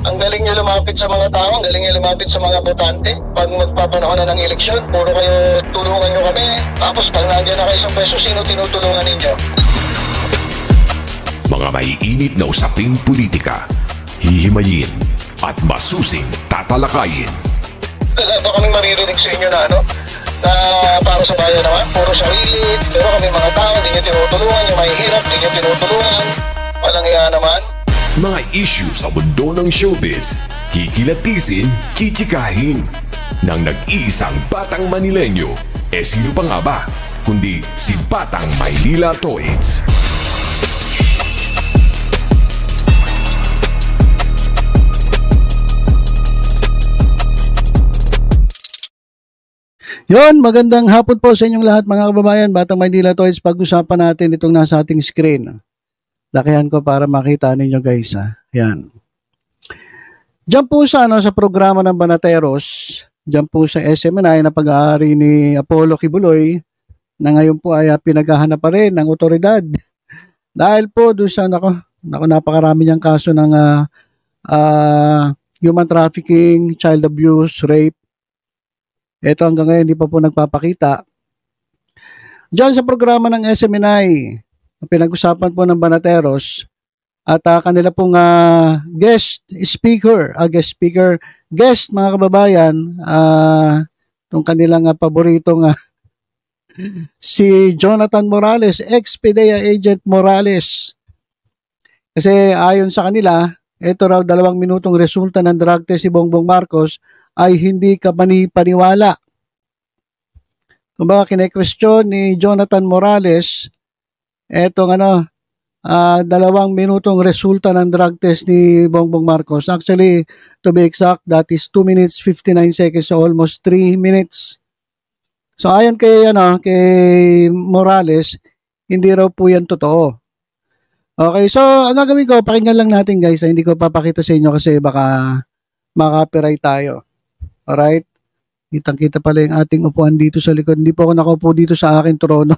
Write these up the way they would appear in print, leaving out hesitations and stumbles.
Ang galing nyo lumapit sa mga tao, ang galing nyo lumapit sa mga botante. Pag magpapanahon na ng eleksyon, puro kayo tulungan nyo kami. Tapos pag nandiyan na kayo sa pwesto, sino tinutulungan ninyo? Mga maiinit na usaping politika, hihimayin at masusing tatalakayin. Wala ba kaming maririnig sa inyo na na para sa bayan naman, puro sarili, pero kami mga tao, hindi nyo tinutulungan, yung mahihirap, hindi nyo tinutulungan. Walang iya naman. Mga issue sa mundo ng showbiz, kikilatisin, kichikahin. Nang nag-iisang Batang Manilenyo, sino pa nga ba? Kundi si Batang Maynila Toids. Yon, magandang hapon po sa inyong lahat mga kababayan. Batang Maynila Toys, pag-usapan natin itong nasa ating screen. Lakihan ko para makita ninyo guys. Yan. Diyan po sa programa ng Banateros, diyan po sa SMNI na pag-aari ni Apollo Kibuloy, na ngayon po ay pinaghahanap pa rin ng otoridad. Dahil po doon sa napakarami niyang kaso ng human trafficking, child abuse, rape. Ito hanggang ngayon hindi pa po nagpapakita. Diyan sa programa ng SMNI, pinag-usapan po ng Banateros at kanila pong guest mga kababayan, itong kanilang paboritong si Jonathan Morales, ex-PDEA agent Morales. Kasi ayon sa kanila, ito raw 2 minutong resulta ng drug test si Bongbong Marcos ay hindi ka paniwala. Kumbaga kine-question ni Jonathan Morales etong 2 minutong resulta ng drug test ni Bongbong Marcos. Actually, to be exact, that is 2 minutes 59 seconds, so almost 3 minutes. So ayon kay Morales, hindi raw po yan totoo. Okay, so ang gagawin ko, pakinggan lang natin guys, hindi ko papakita sa inyo kasi baka maka-copyright tayo. Alright? Kitang-kita pala yung ating upuan dito sa likod. Hindi po ako nakaupo dito sa aking trono.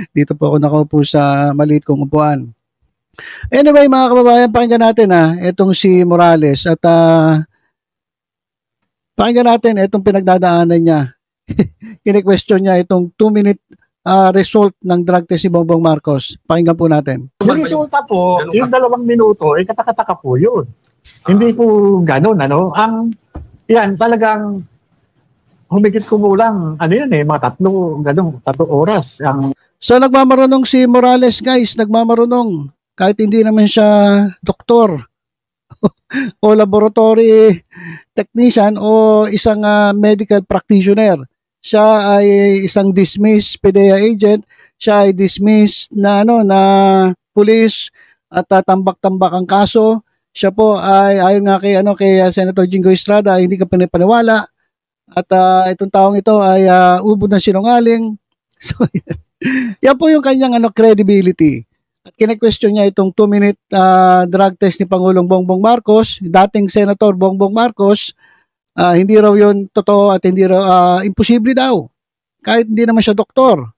Dito po ako nakaupo sa maliit kong upuan. Anyway, mga kababayan, pakinggan natin itong si Morales at pakinggan natin itong pinagdadaanan niya. Kine-question niya itong 2-minute result ng drug test si Bongbong Marcos. Pakinggan po natin. Yung resulta po, yung 2 minuto, katakataka po yun. Hindi po ganun, yan, talagang humigit kumulang, mga 3 oras. So, nagmamarunong si Morales, guys. Nagmamarunong. Kahit hindi naman siya doktor o laboratory technician o isang medical practitioner. Siya ay isang dismissed PDEA agent. Siya ay dismissed na police at tambak-tambak ang kaso. Siya po ay ayon nga kay Senator Jingo Estrada, hindi ka pinipaniwala at itong taong ito ay ubod ng sinungaling. So yan po yung kanyang credibility. At kine-question niya itong 2-minute drug test ni Pangulong Bongbong Marcos, dating Senator Bongbong Marcos. Hindi raw yun totoo at hindi raw imposible daw. Kahit hindi naman siya doktor.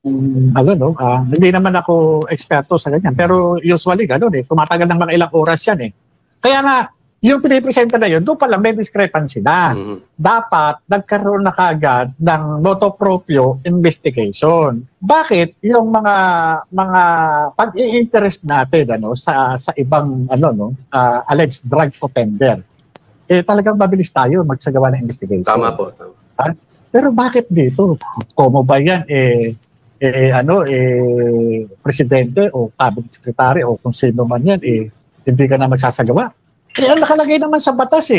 Hindi naman ako eksperto sa ganyan. Pero usually, tumatagal ng mga ilang oras yan. Kaya nga, yung pinipresenta na yun, doon pa lang may discrepancy na. Dapat, nagkaroon na kagad ng motu proprio investigation. Bakit yung mga pag-i-interest natin sa ibang alleged drug offender, talagang mabilis tayo magsagawa ng investigation. Tama po. Pero bakit dito? Como ba yan? Presidente o cabinet secretary o kung sino man yan, hindi ka na magsasagawa. Kaya nakalagay naman sa batas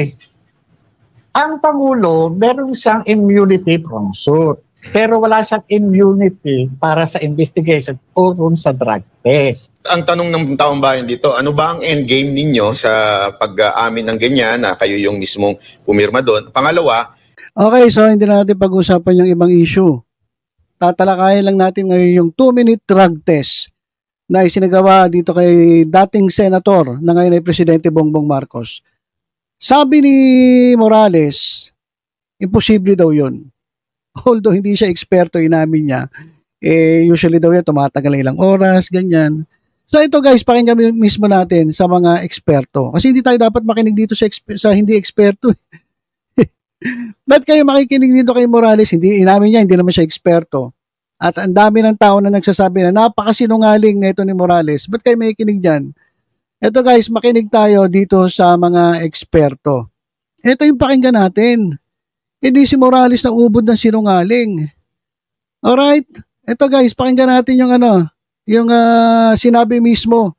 ang Pangulo, meron siyang immunity from suit. Pero wala siyang immunity para sa investigation o sa drug test. Ang tanong ng taong bayan dito, ano ba ang endgame ninyo sa pag-aamin ng ganyan na kayo yung mismong pumirma doon? Pangalawa, okay, so hindi na natin pag-usapan yung ibang issue. Tatalakayin lang natin ngayon yung 2-minute drug test na isinagawa dito kay dating senator na ngayon ay Presidente Bongbong Marcos. Sabi ni Morales, imposible daw yun. Although hindi siya eksperto, inamin niya, usually daw yan tumatagal ilang oras, ganyan. So ito guys, pakinggan mismo natin sa mga eksperto. Kasi hindi tayo dapat makinig dito sa hindi eksperto. Ba't kayo makikinig dito kay Morales? Hindi, inamin niya, hindi naman siya eksperto. At ang dami ng tao na nagsasabi na napakasinungaling na ito ni Morales. Ba't kayo makikinig dyan? Ito guys, makinig tayo dito sa mga eksperto. Ito yung pakinggan natin. Hindi si Morales na ubod ng sinungaling. Alright? Ito guys, pakinggan natin yung yung sinabi mismo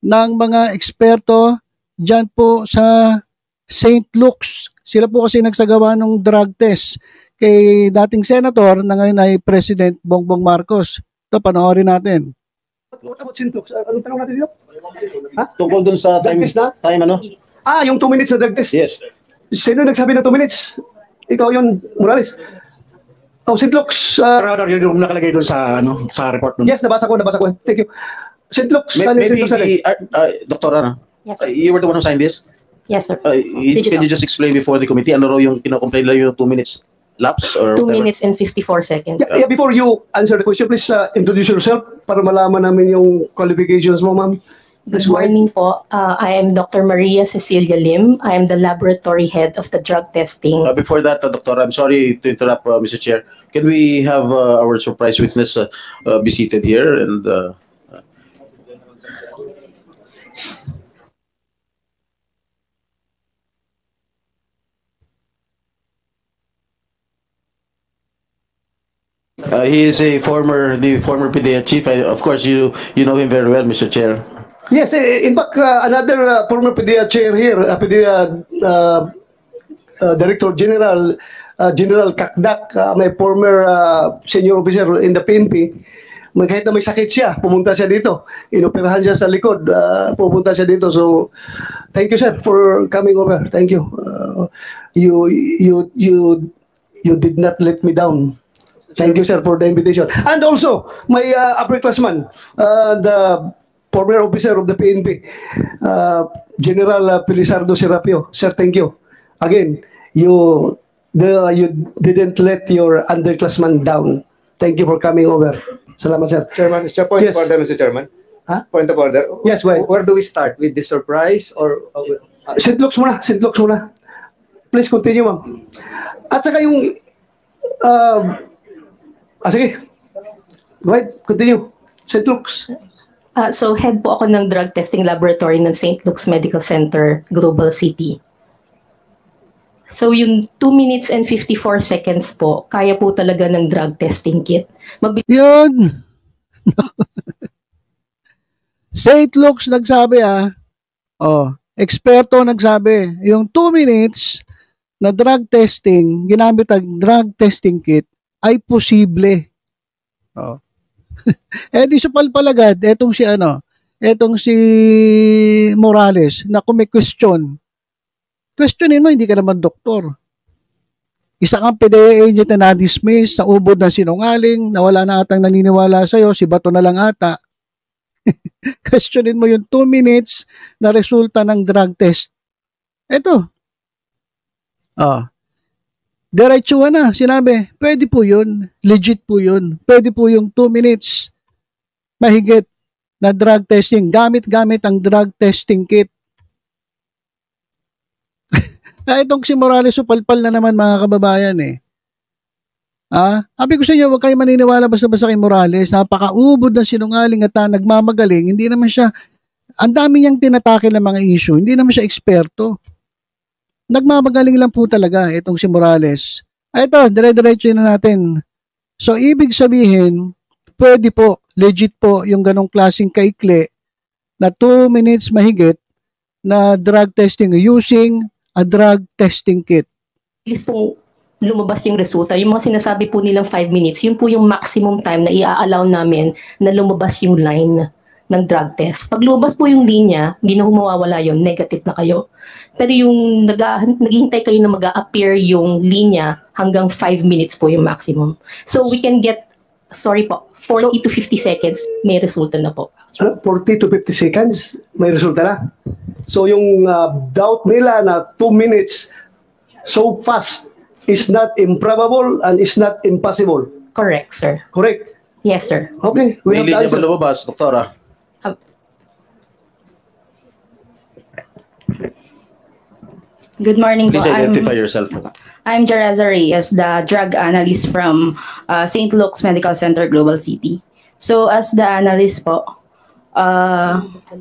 ng mga eksperto dyan po sa St. Luke's. Sila po kasi nagsagawa ng drug test kay dating senator na ngayon ay President Bongbong Marcos. Ito, panoorin natin. What about St. Luke's? Anong tanong natin dito? Ha? Tungkol dun sa Drug time, test na? time ano? Yung 2 minutes na drug test. Yes. Sino nagsabi ng 2 minutes? Ikaw yun, Morales. St. Luke's. Rather, yun yung nakalagay dun sa, sa report nun. Yes, nabasa ko. Thank you. St. Luke's. Maybe, Dr. Yes, sir. you were the one who signed this? Yes, sir. Can you just explain before the committee, ano raw yung kinocomplain lang yung 2 minutes lapse? Or 2 whatever? minutes and 54 seconds. Yeah, before you answer the question, please introduce yourself para malaman namin yung qualifications mo, ma'am. Good morning po. I am Dr. Maria Cecilia Lim. I am the laboratory head of the drug testing. Before that, Doctor, I'm sorry to interrupt, Mr. Chair. Can we have our surprise witness be seated here? And he is the former PDEA chief. Of course, you know him very well, Mr. Chair. Yes, in fact, another former PDEA chair here, PDEA Director General, General Kakdak, my former senior officer in the PNP, kahit na may sakit siya, pumunta siya dito. Inoperahan siya sa likod, pumunta siya dito. So, thank you, sir, for coming over. Thank you. You did not let me down. Thank you, sir, for the invitation. And also, my upperclassman, the former officer of the PNP, General Pilisardo Serapio. Sir, thank you. Again, you didn't let your underclassman down. Thank you for coming over. Salamat, sir. Chairman, Mr. Point Yes. of order, Mr. Chairman. Huh? Point of order. Yes, why? Where do we start? With the surprise or... St. Luke's muna, St. Luke's muna. Please continue, ma'am. At saka yung... sige. Go ahead, continue. St. Luke's. So head po ako ng drug testing laboratory ng St. Luke's Medical Center, Global City. So yung 2 minutes and 54 seconds po, kaya po talaga ng drug testing kit. Yun! St. Luke's nagsabi eksperto nagsabi, yung 2 minutes na drug testing, ginamit ang drug testing kit, ay posible. Di supalpalagad, etong si Morales, na kung may questionin mo, hindi ka naman doktor. Isa kang PDEA agent na na-dismiss, sa ubod ng sinungaling, na wala na atang naniniwala sa'yo, si Bato na lang ata. Questionin mo yung 2 minutes na resulta ng drug test. Eto. Diretsuhan na, sinabi, pwede po yun, legit po yun, pwede po yung 2 minutes mahigit na drug testing, gamit ang drug testing kit. Itong si Morales, supalpal na naman mga kababayan eh. Sabi ko sa inyo, huwag kayo maniniwala basta-basta kay Morales, napakaubod ng sinungaling at nagmamagaling, hindi naman siya, ang dami niyang tinatake ng mga issue, hindi naman siya eksperto. Nagmamagaling lang po talaga itong si Morales. Ito, dire-diretso na natin. So, ibig sabihin, pwede po, legit po yung ganong klaseng kaikli na 2 minutes mahigit na drug testing using a drug testing kit. Bilis pong lumabas yung resulta. Yung mga sinasabi po nilang 5 minutes, yun po yung maximum time na i-allow namin na lumabas yung line ng drug test. Pag lumabas po yung linya, hindi na mawawala yun, negative na kayo. Pero yung naghihintay kayo na mag-a-appear yung linya, hanggang 5 minutes po yung maximum. So we can get, 40 to 50 seconds, may resulta na po. 40 to 50 seconds, may resulta na. So yung doubt nila na 2 minutes so fast is not improbable and is not impossible. Correct, sir. Correct? Yes, sir. Okay. May linya ba lumabas, Doktora? Good morning Please po. identify yourself. I'm Jereza Reyes, the drug analyst from St. Luke's Medical Center, Global City. So as the analyst po,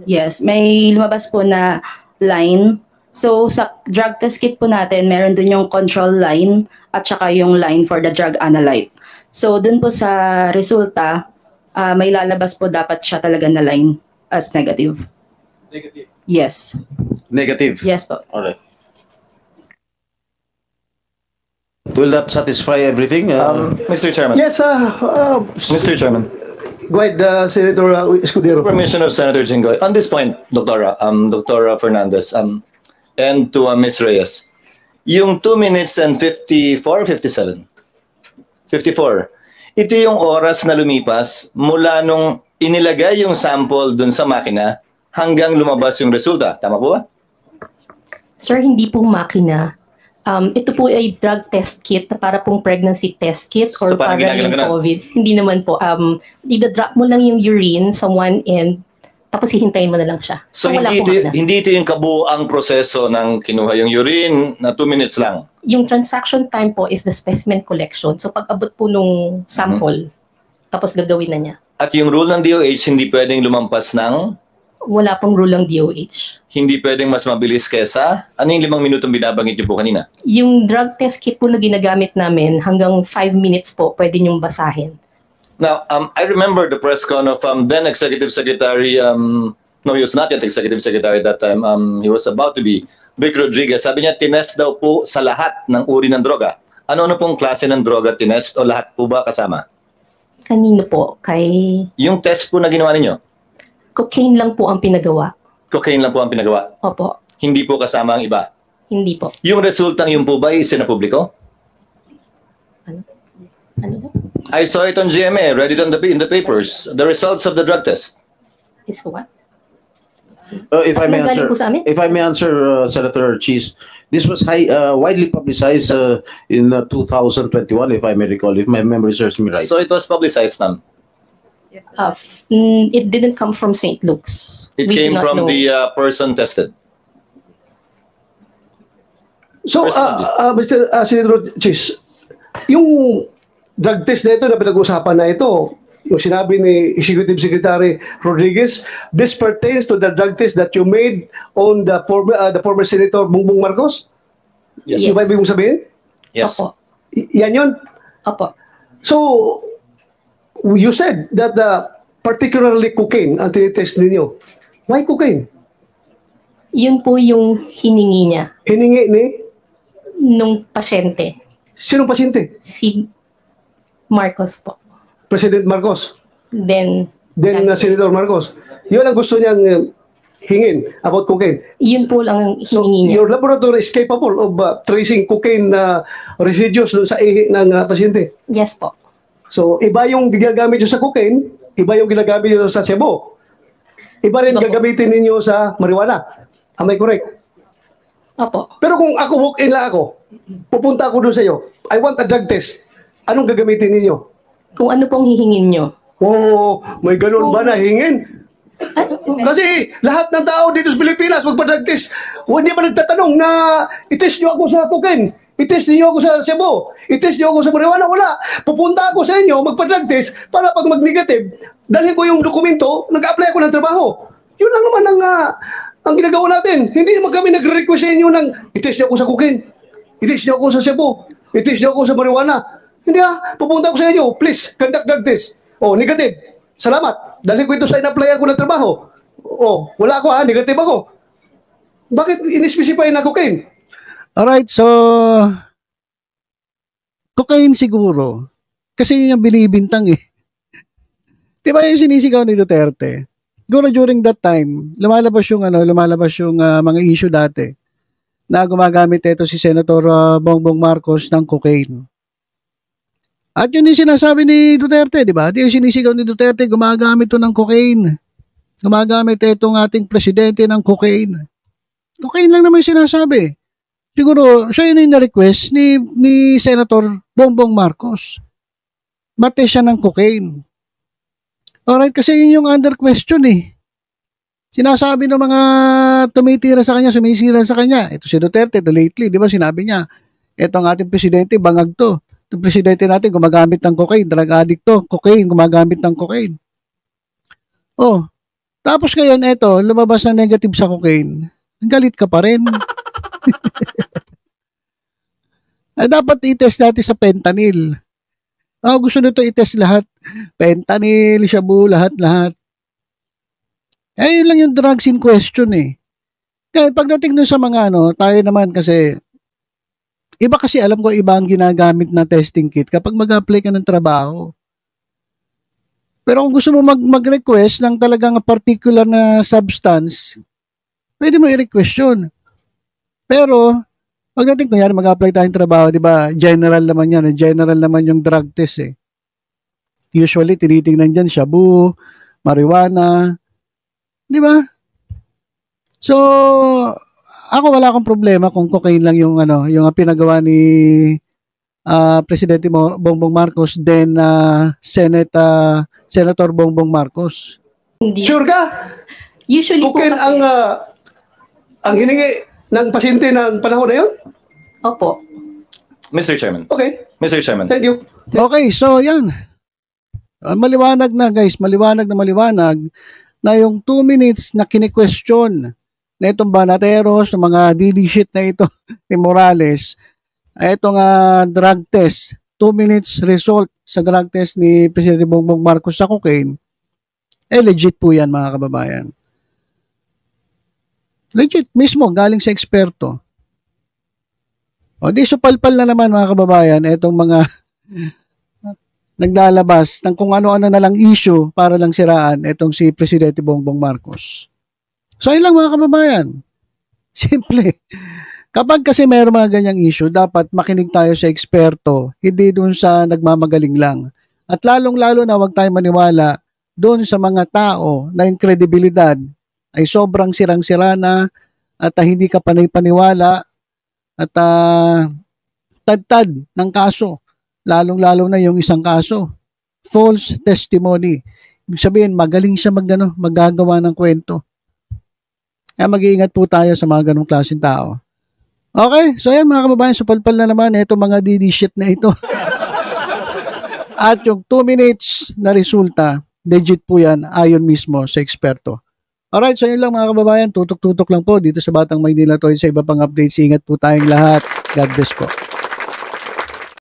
yes, may lumabas po na line. So sa drug test kit po natin, meron dun yung control line at saka yung line for the drug analyte. So dun po sa resulta, may lalabas po dapat siya talaga na line as negative. Negative. Yes. Negative. Yes po. All right. Will that satisfy everything? Mr. Chairman. Yes, Mr. Chairman. go ahead, Senator Escudero. Permission of Senator Jinggoy. On this point, Dr. Fernandez, and to Ms. Reyes, yung 2 minutes and 54, 57? 54. Ito yung oras na lumipas mula nung inilagay yung sample dun sa makina hanggang lumabas yung resulta. Tama po ba? Sir, hindi po makina. Ito po ay drug test kit na para pong pregnancy test kit or So, parang para yung ginaganon? COVID. Hindi naman po. Ida-drop mo lang yung urine sa one end, tapos hihintayin mo na lang siya. So, wala hindi pong ito, makina. hindi ito yung kabuuang proseso ng kinuha yung urine na 2 minutes lang. Yung transaction time po is the specimen collection. So pag abot po nung sample, tapos gagawin na niya. At yung rule ng DOH, hindi pwedeng lumampas ng, Wala pong rule ng DOH. hindi pwedeng mas mabilis kesa, ano yung 5 minutong binabanggit niyo po kanina? Yung drug test kit po na ginagamit namin, hanggang 5 minutes po, pwede niyong basahin. Now, I remember the press con of then Executive Secretary, no, he was not yet Executive Secretary that time, he was about to be, Vic Rodriguez. Sabi niya, tinest daw po sa lahat ng uri ng droga. Ano-ano pong klase ng droga tinest o lahat po ba kasama? Kanino po? Kay Yung test po na ginawa ninyo, cocaine lang po ang pinagawa. cocaine lang po ang pinagawa. Opo, Hindi po kasama ang iba. hindi po. Yung resultang yun po ba isinapubliko? Ano po? I saw it on GMA, read it on in the papers. The results of the drug test. Is what? If I may Nanggaling answer, po sa amin? if I may answer, Senator Cheese, this was widely publicized in 2021, if I may recall, if my memory serves me right. So it was publicized, ma'am. It didn't come from St. Luke's. It We do came not from know. the person tested. So, Personally. Mr. Senator Chis, yung drug test na ito na pinag-usapan na ito, yung sinabi ni Executive Secretary Rodriguez, this pertains to the drug test that you made on the former Senator Bongbong Marcos? Yes. Yung ba ibig mong sabihin? Yes. Opo. Yan yun? Opo. So, you said that particularly cocaine ang tinitest ninyo. Why cocaine? Yun po yung hiningi niya Hiningi ni nung pasyente. sinong pasyente? Si Marcos po. President Marcos. Then, Senator Marcos. Yun ang gusto niyang hingin about cocaine. yun po lang ang So, hiningi niya. your laboratory is capable of tracing cocaine residues doon sa ihi ng pasyente. Yes po. So, iba yung ginagamit nyo sa cocaine, iba yung ginagamit nyo sa sebo. Iba rin Opo. gagamitin ninyo sa marijuana. Am I correct? Opo. Pero kung ako walk-in lang ako, pupunta ako doon sa iyo, I want a drug test. Anong gagamitin ninyo? Kung ano pong hihingin nyo. Oh, may ganun ba na hingin? Kasi lahat ng tao dito sa Pilipinas magpa-drug test. Hindi ba nagtatanong na itest nyo ako sa cocaine? Itest niyo ako sa Cebu. Itest niyo ako sa marijuana. Wala. Pupunta ako sa inyo, magpa-drug test para pag mag-negative, dalhin ko yung dokumento, nag-apply ako ng trabaho. Yun lang naman ang ginagawa natin. Hindi naman kami nagre-request sa inyo ng itest niyo ako sa cocaine. Itest niyo ako sa Cebu. Itest niyo ako sa marijuana. Hindi pupunta ako sa inyo. Please, conduct drug test. Oh, negative. Salamat. Dalhin ko ito sa in-apply ako ng trabaho. Oh, wala ako negative ako. Bakit in-specify na cocaine? Alright, so cocaine siguro. Kasi yun yung binibintang eh. Di ba yung sinisigaw ni Duterte? Siguro during that time, lumalabas yung mga issue dati na gumagamit ito si Senator Bongbong Marcos ng cocaine. At yun din sinasabi ni Duterte, di ba? Di yung sinisigaw ni Duterte, gumagamit ito ng cocaine. Gumagamit itong ating presidente ng cocaine. Cocaine lang naman yung sinasabi. Siguro, siya yun yung na-request ni Senator Bongbong Marcos. Mate siya ng cocaine. Alright, kasi yun yung under question eh. Sinasabi ng mga tumitira sa kanya, sumisira sa kanya. Ito si Duterte, lately, di ba sinabi niya, ito ang ating presidente, bangag to. Itong presidente natin, gumagamit ng cocaine, drug addict to, cocaine, gumagamit ng cocaine. Oh, tapos ngayon, ito, lumabas na negative sa cocaine. Galit ka pa rin. Ay, dapat i-test natin sa fentanyl. Gusto nito i-test lahat. Fentanyl, shabu, lahat-lahat. Yun lang yung drugs in question eh. Kaya pagdating dun sa mga tayo naman kasi, iba kasi alam ko iba ang ginagamit na testing kit kapag mag-apply ka ng trabaho. Pero kung gusto mo mag-request ng talagang particular na substance, pwede mo i-request yun. Pero, pagdating kunyari mag-apply tayong trabaho, di ba, general naman yan. General naman yung drug test eh. Usually, tinitingnan dyan, shabu, marijuana, di ba? So, ako wala akong problema kung cocaine lang yung yung pinagawa ni Presidente Bongbong Marcos then Senator Bongbong Marcos. Sure ka? Usually cocaine po kasi, ang hiningi ng pasyente ng panahon na yun? Opo. Mr. Chairman. Okay. Mr. Chairman. Thank you. Okay, so yan. Maliwanag na guys, maliwanag na yung 2 minutes na kini-question na itong Banateros, ng mga DD shit na ito ni Morales, itong drug test, 2 minutes result sa drug test ni Presidente Bongbong Marcos sa cocaine, legit po yan mga kababayan. Legit mismo, galing sa eksperto. O di supalpal na naman mga kababayan, itong mga naglalabas ng kung ano-ano na lang issue para lang siraan itong si Presidente Bongbong Marcos. So, yun lang mga kababayan. Simple. Kapag kasi mayroong mga ganyang issue, dapat makinig tayo sa eksperto, hindi dun sa nagmamagaling lang. At lalong-lalo na huwag tayo maniwala dun sa mga tao na yung kredibilidad ay sobrang sirang-sira na at hindi ka panay-paniwala at tad-tad ng kaso. Lalong-lalo na yung isang kaso. False testimony. Ibig sabihin, magaling siya maggagawa ng kwento. Kaya mag-iingat po tayo sa mga ganong klaseng tao. Okay, so ayan mga kababayan, supalpal na naman itong mga DD shit na ito. At yung 2 minutes na resulta, legit po yan ayon mismo sa eksperto. Alright, so yun lang mga kababayan, tutok-tutok lang po dito sa Batang Maynila to sa iba pang updates. Ingat po tayong lahat. God bless po.